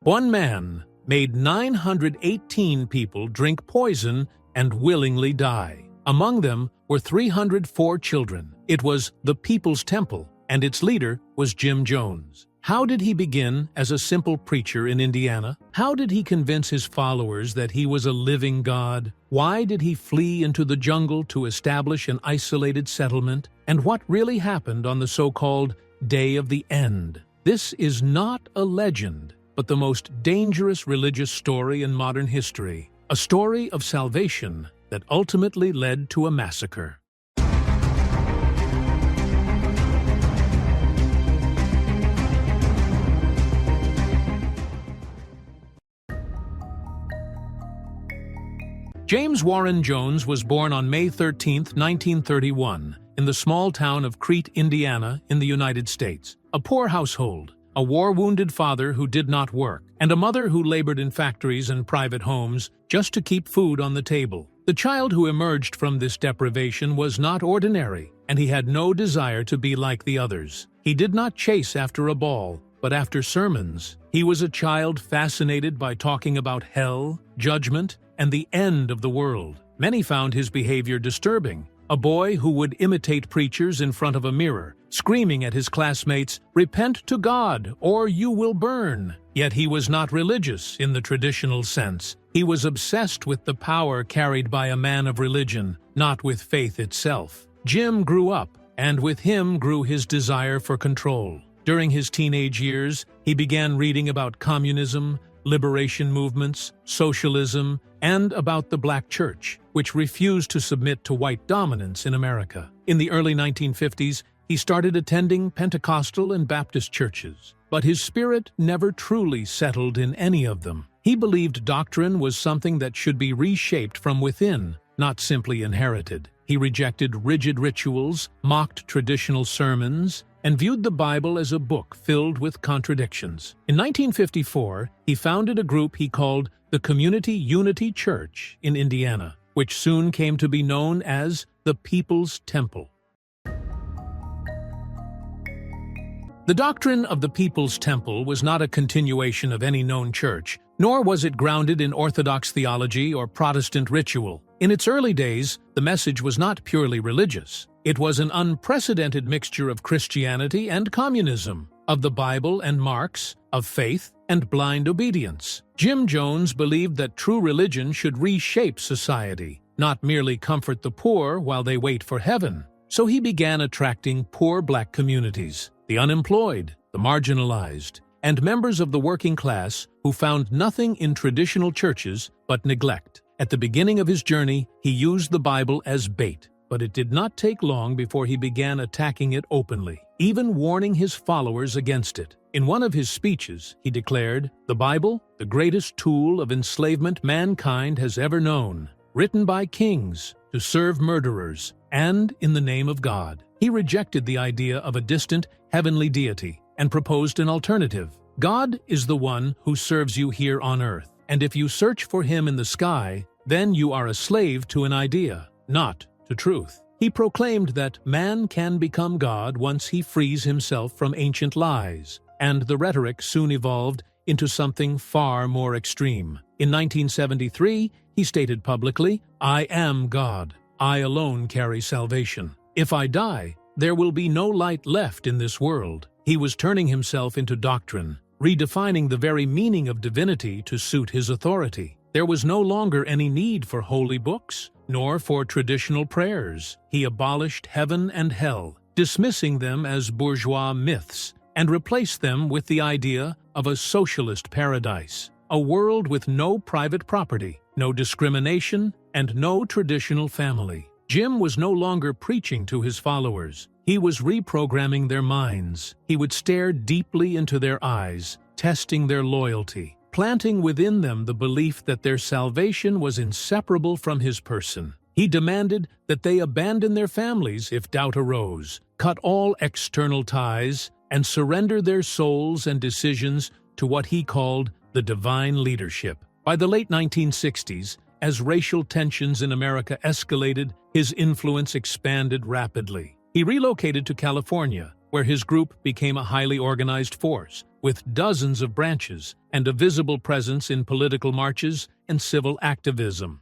One man made 918 people drink poison and willingly die. Among them were 304 children. It was the People's Temple, and its leader was Jim Jones. How did he begin as a simple preacher in Indiana? How did he convince his followers that he was a living God? Why did he flee into the jungle to establish an isolated settlement? And what really happened on the so-called Day of the End? This is not a legend, but the most dangerous religious story in modern history. A story of salvation that ultimately led to a massacre. James Warren Jones was born on May 13, 1931, in the small town of Crete, Indiana, in the United States. A poor household, a war-wounded father who did not work, and a mother who labored in factories and private homes just to keep food on the table. The child who emerged from this deprivation was not ordinary, and he had no desire to be like the others. He did not chase after a ball, but after sermons. He was a child fascinated by talking about hell, judgment, and the end of the world. Many found his behavior disturbing. A boy who would imitate preachers in front of a mirror, screaming at his classmates, "Repent to God, or you will burn." Yet he was not religious in the traditional sense. He was obsessed with the power carried by a man of religion, not with faith itself. Jim grew up, and with him grew his desire for control. During his teenage years, he began reading about communism, liberation movements, socialism, and about the Black Church, which refused to submit to white dominance in America. In the early 1950s, he started attending Pentecostal and Baptist churches, but his spirit never truly settled in any of them. He believed doctrine was something that should be reshaped from within, not simply inherited. He rejected rigid rituals, mocked traditional sermons, and viewed the Bible as a book filled with contradictions. In 1954, he founded a group he called the Community Unity Church in Indiana, which soon came to be known as the People's Temple. The doctrine of the People's Temple was not a continuation of any known church, nor was it grounded in Orthodox theology or Protestant ritual. In its early days, the message was not purely religious. It was an unprecedented mixture of Christianity and communism, of the Bible and Marx, of faith and blind obedience. Jim Jones believed that true religion should reshape society, not merely comfort the poor while they wait for heaven. So he began attracting poor Black communities, the unemployed, the marginalized, and members of the working class who found nothing in traditional churches but neglect. At the beginning of his journey, he used the Bible as bait, but it did not take long before he began attacking it openly, even warning his followers against it. In one of his speeches, he declared, "The Bible, the greatest tool of enslavement mankind has ever known, written by kings to serve murderers, and in the name of God." He rejected the idea of a distant, heavenly deity and proposed an alternative. God is the one who serves you here on earth, and if you search for him in the sky, then you are a slave to an idea, not to truth. He proclaimed that man can become God once he frees himself from ancient lies, and the rhetoric soon evolved into something far more extreme. In 1973, he stated publicly, "I am God. I alone carry salvation. If I die, there will be no light left in this world." He was turning himself into doctrine, redefining the very meaning of divinity to suit his authority. There was no longer any need for holy books, nor for traditional prayers. He abolished heaven and hell, dismissing them as bourgeois myths, and replaced them with the idea of a socialist paradise, a world with no private property, no discrimination, and no traditional family. Jim was no longer preaching to his followers. He was reprogramming their minds. He would stare deeply into their eyes, testing their loyalty, planting within them the belief that their salvation was inseparable from his person. He demanded that they abandon their families if doubt arose, cut all external ties, and surrender their souls and decisions to what he called the divine leadership. By the late 1960s, as racial tensions in America escalated, his influence expanded rapidly. He relocated to California, where his group became a highly organized force, with dozens of branches and a visible presence in political marches and civil activism.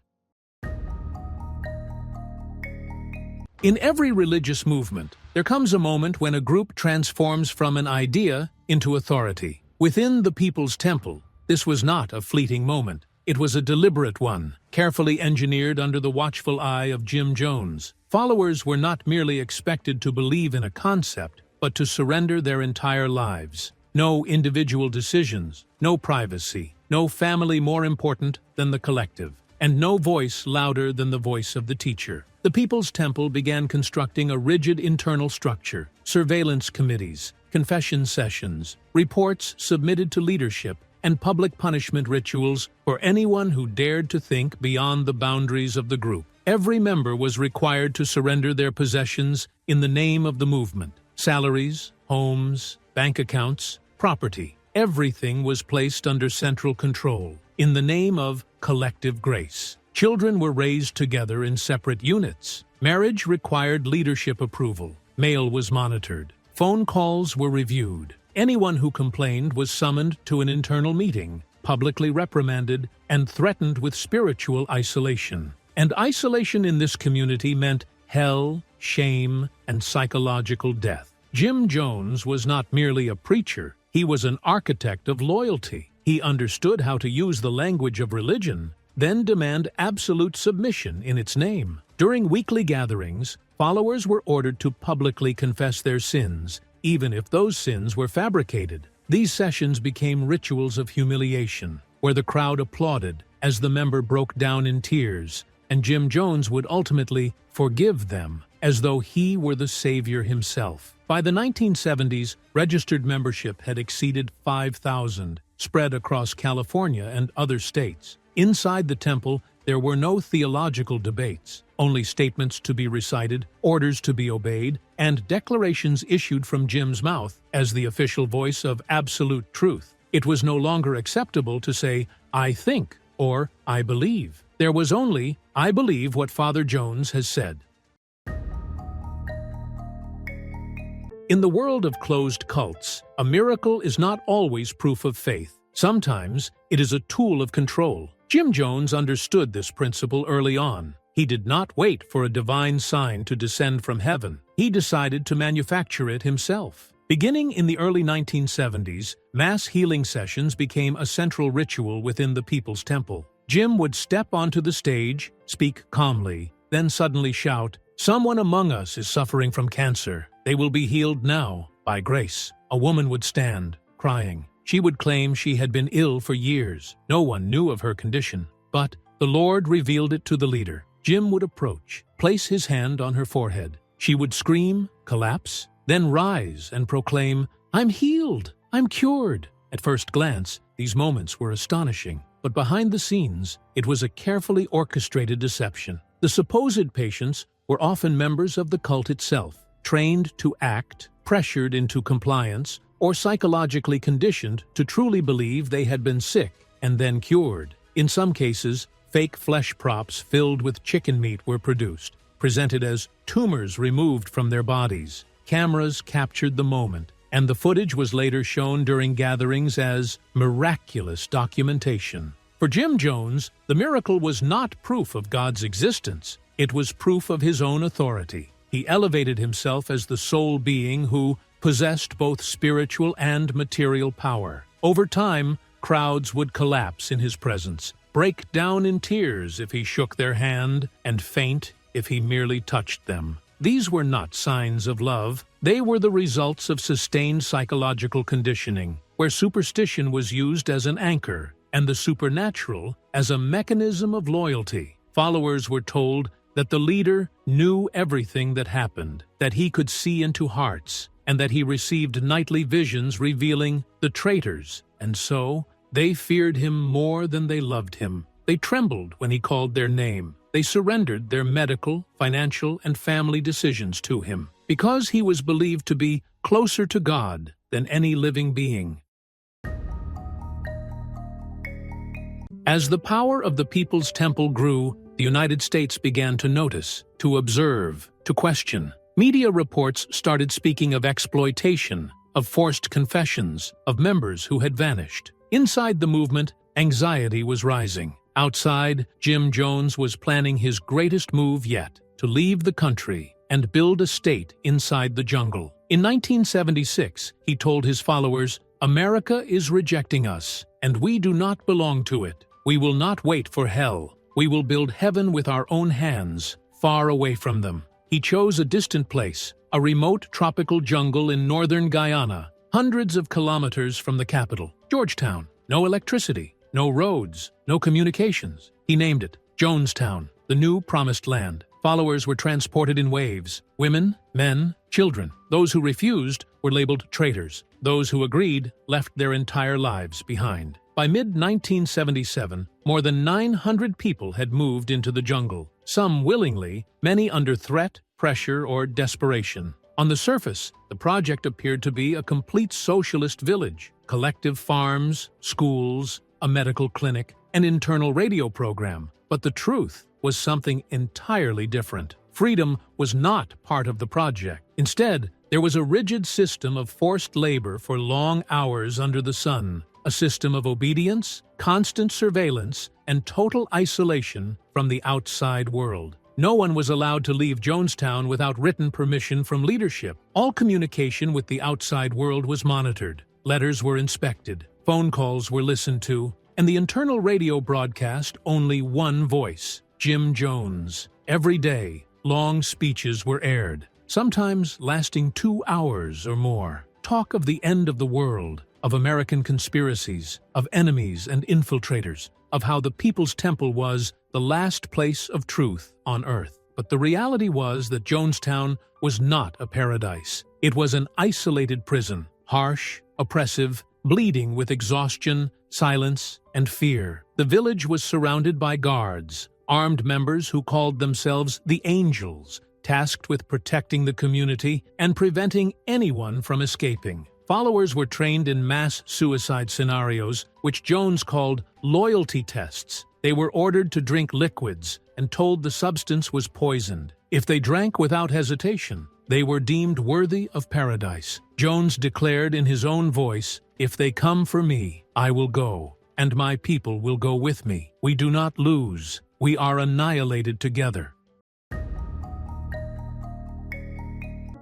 In every religious movement, there comes a moment when a group transforms from an idea into authority. Within the People's Temple, this was not a fleeting moment. It was a deliberate one, carefully engineered under the watchful eye of Jim Jones. Followers were not merely expected to believe in a concept, but to surrender their entire lives. No individual decisions, no privacy, no family more important than the collective, and no voice louder than the voice of the teacher. The People's Temple began constructing a rigid internal structure, surveillance committees, confession sessions, reports submitted to leadership, and public punishment rituals for anyone who dared to think beyond the boundaries of the group. Every member was required to surrender their possessions in the name of the movement. Salaries, homes, bank accounts, property. Everything was placed under central control, in the name of collective grace. Children were raised together in separate units. Marriage required leadership approval. Mail was monitored. Phone calls were reviewed. Anyone who complained was summoned to an internal meeting, publicly reprimanded, and threatened with spiritual isolation. And isolation in this community meant hell, shame, and psychological death. Jim Jones was not merely a preacher, he was an architect of loyalty. He understood how to use the language of religion, then demand absolute submission in its name. During weekly gatherings, followers were ordered to publicly confess their sins, even if those sins were fabricated. These sessions became rituals of humiliation, where the crowd applauded as the member broke down in tears, and Jim Jones would ultimately forgive them, as though he were the savior himself. By the 1970s, registered membership had exceeded 5,000, spread across California and other states. Inside the temple, there were no theological debates, only statements to be recited, orders to be obeyed, and declarations issued from Jim's mouth as the official voice of absolute truth. It was no longer acceptable to say, "I think," or "I believe." There was only, "I believe what Father Jones has said." In the world of closed cults, a miracle is not always proof of faith. Sometimes it is a tool of control. Jim Jones understood this principle early on. He did not wait for a divine sign to descend from heaven. He decided to manufacture it himself. Beginning in the early 1970s, mass healing sessions became a central ritual within the People's Temple. Jim would step onto the stage, speak calmly, then suddenly shout, "Someone among us is suffering from cancer. They will be healed now, by grace." A woman would stand, crying. She would claim she had been ill for years. No one knew of her condition, but the Lord revealed it to the leader. Jim would approach, place his hand on her forehead. She would scream, collapse, then rise and proclaim, "I'm healed, I'm cured." At first glance, these moments were astonishing, but behind the scenes, it was a carefully orchestrated deception. The supposed patients were often members of the cult itself, trained to act, pressured into compliance, or psychologically conditioned to truly believe they had been sick and then cured. In some cases, fake flesh props filled with chicken meat were produced, presented as tumors removed from their bodies. Cameras captured the moment, and the footage was later shown during gatherings as miraculous documentation. For Jim Jones, the miracle was not proof of God's existence. It was proof of his own authority. He elevated himself as the sole being who possessed both spiritual and material power. Over time, crowds would collapse in his presence, break down in tears if he shook their hand, and faint if he merely touched them. These were not signs of love. They were the results of sustained psychological conditioning, where superstition was used as an anchor and the supernatural as a mechanism of loyalty. Followers were told that the leader knew everything that happened, that he could see into hearts, and that he received nightly visions revealing the traitors, and so they feared him more than they loved him. They trembled when he called their name. They surrendered their medical, financial, and family decisions to him, because he was believed to be closer to God than any living being. As the power of the People's Temple grew, the United States began to notice, to observe, to question. Media reports started speaking of exploitation, of forced confessions, of members who had vanished. Inside the movement, anxiety was rising. Outside, Jim Jones was planning his greatest move yet, to leave the country and build a state inside the jungle. In 1976, he told his followers, "America is rejecting us, and we do not belong to it. We will not wait for hell. We will build heaven with our own hands, far away from them." He chose a distant place, a remote tropical jungle in northern Guyana, hundreds of kilometers from the capital, Georgetown. No electricity, no roads, no communications. He named it Jonestown, the new promised land. Followers were transported in waves. Women, men, children. Those who refused were labeled traitors. Those who agreed left their entire lives behind. By mid-1977, more than 900 people had moved into the jungle, some willingly, many under threat, pressure, or desperation. On the surface, the project appeared to be a complete socialist village. Collective farms, schools, a medical clinic, an internal radio program. But the truth was something entirely different. Freedom was not part of the project. Instead, there was a rigid system of forced labor for long hours under the sun, a system of obedience, constant surveillance, and total isolation from the outside world. No one was allowed to leave Jonestown without written permission from leadership. All communication with the outside world was monitored. Letters were inspected, phone calls were listened to, and the internal radio broadcast only one voice, Jim Jones. Every day, long speeches were aired, sometimes lasting 2 hours or more. Talk of the end of the world, of American conspiracies, of enemies and infiltrators, of how the People's Temple was the last place of truth on earth. But the reality was that Jonestown was not a paradise. It was an isolated prison, harsh, oppressive, bleeding with exhaustion, silence, and fear. The village was surrounded by guards, armed members who called themselves the Angels, tasked with protecting the community and preventing anyone from escaping. Followers were trained in mass suicide scenarios, which Jones called loyalty tests. They were ordered to drink liquids and told the substance was poisoned. If they drank without hesitation, they were deemed worthy of paradise. Jones declared in his own voice, "If they come for me, I will go, and my people will go with me. We do not lose. We are annihilated together."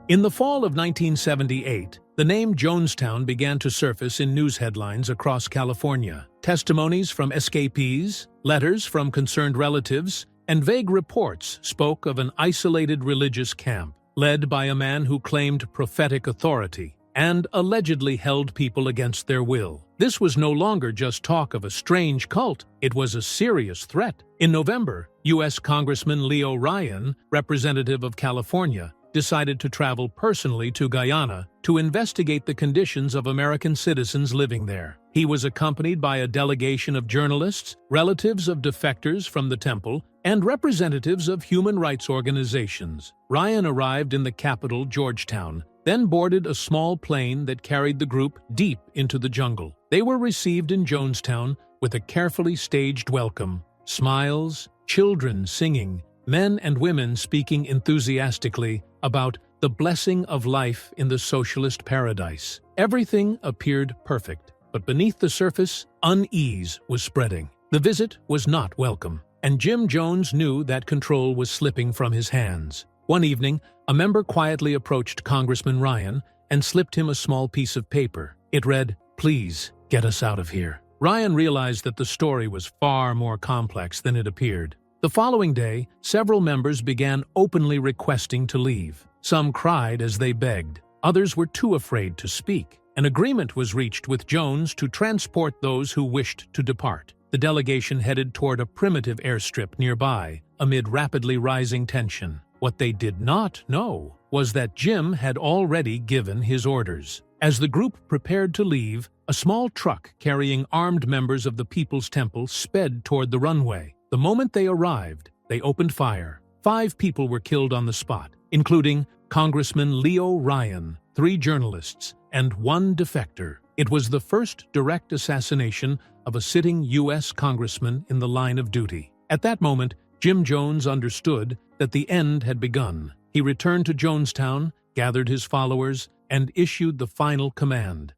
In the fall of 1978, the name Jonestown began to surface in news headlines across California. Testimonies from escapees, letters from concerned relatives, and vague reports spoke of an isolated religious camp, led by a man who claimed prophetic authority and allegedly held people against their will. This was no longer just talk of a strange cult, it was a serious threat. In November, U.S. Congressman Leo Ryan, representative of California, decided to travel personally to Guyana to investigate the conditions of American citizens living there. He was accompanied by a delegation of journalists, relatives of defectors from the temple, and representatives of human rights organizations. Ryan arrived in the capital, Georgetown, then boarded a small plane that carried the group deep into the jungle. They were received in Jonestown with a carefully staged welcome, smiles, children singing, men and women speaking enthusiastically about the blessing of life in the socialist paradise. Everything appeared perfect, but beneath the surface, unease was spreading. The visit was not welcome, and Jim Jones knew that control was slipping from his hands. One evening, a member quietly approached Congressman Ryan and slipped him a small piece of paper. It read, "Please, get us out of here." Ryan realized that the story was far more complex than it appeared. The following day, several members began openly requesting to leave. Some cried as they begged. Others were too afraid to speak. An agreement was reached with Jones to transport those who wished to depart. The delegation headed toward a primitive airstrip nearby, amid rapidly rising tension. What they did not know was that Jim had already given his orders. As the group prepared to leave, a small truck carrying armed members of the People's Temple sped toward the runway. The moment they arrived, they opened fire. 5 people were killed on the spot, including Congressman Leo Ryan, 3 journalists, and 1 defector. It was the first direct assassination of a sitting U.S. congressman in the line of duty. At that moment, Jim Jones understood that the end had begun. he returned to Jonestown, gathered his followers, and issued the final command.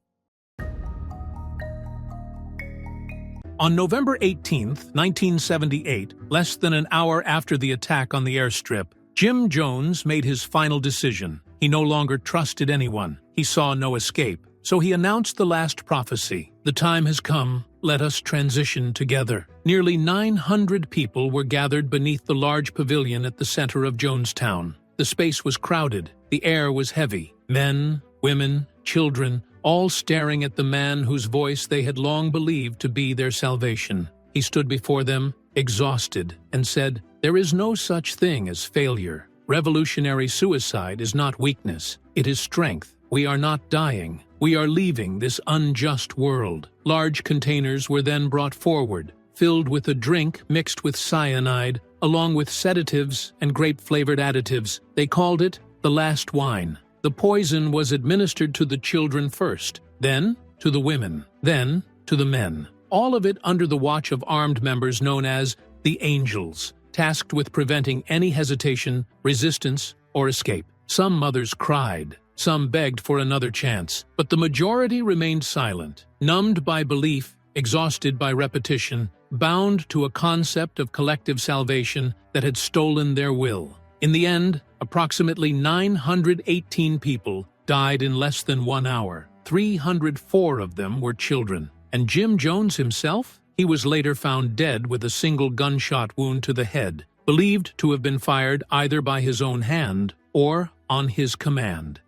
On November 18, 1978, less than an hour after the attack on the airstrip, Jim Jones made his final decision. He no longer trusted anyone. He saw no escape. So he announced the last prophecy. The time has come. Let us transition together. Nearly 900 people were gathered beneath the large pavilion at the center of Jonestown. The space was crowded. The air was heavy. Men, women, children, all staring at the man whose voice they had long believed to be their salvation. He stood before them, exhausted, and said, "There is no such thing as failure. Revolutionary suicide is not weakness. It is strength. We are not dying. We are leaving this unjust world." Large containers were then brought forward, filled with a drink mixed with cyanide, along with sedatives and grape-flavored additives. They called it the last wine. The poison was administered to the children first, then to the women, then to the men. All of it under the watch of armed members known as the Angels, tasked with preventing any hesitation, resistance, or escape. Some mothers cried. Some begged for another chance, but the majority remained silent, numbed by belief, exhausted by repetition, bound to a concept of collective salvation that had stolen their will. In the end, approximately 918 people died in less than 1 hour. 304 of them were children. And Jim Jones himself? He was later found dead with a single gunshot wound to the head, believed to have been fired either by his own hand or on his command.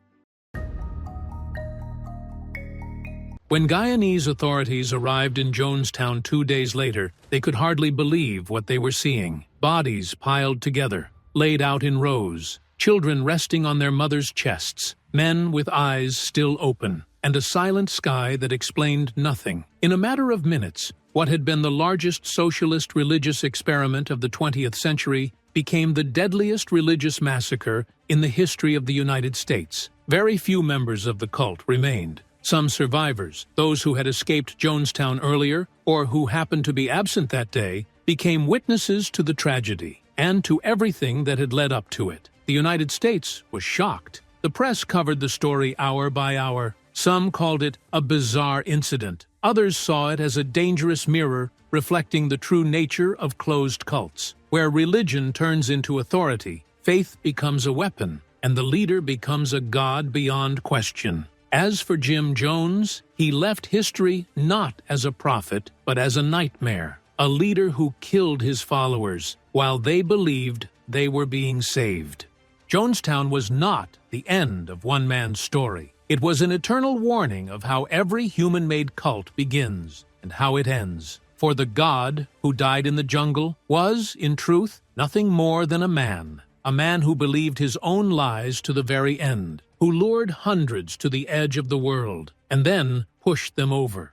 When Guyanese authorities arrived in Jonestown 2 days later, they could hardly believe what they were seeing. Bodies piled together, laid out in rows, children resting on their mothers' chests, men with eyes still open, and a silent sky that explained nothing. In a matter of minutes, what had been the largest socialist religious experiment of the 20th century became the deadliest religious massacre in the history of the United States. Very few members of the cult remained. Some survivors, those who had escaped Jonestown earlier or who happened to be absent that day, became witnesses to the tragedy and to everything that had led up to it. The United States was shocked. The press covered the story hour by hour. Some called it a bizarre incident. Others saw it as a dangerous mirror reflecting the true nature of closed cults, where religion turns into authority, faith becomes a weapon, and the leader becomes a god beyond question. As for Jim Jones, he left history not as a prophet, but as a nightmare, a leader who killed his followers while they believed they were being saved. Jonestown was not the end of one man's story. It was an eternal warning of how every human-made cult begins and how it ends. For the God who died in the jungle was, in truth, nothing more than a man who believed his own lies to the very end, who lured hundreds to the edge of the world and then pushed them over.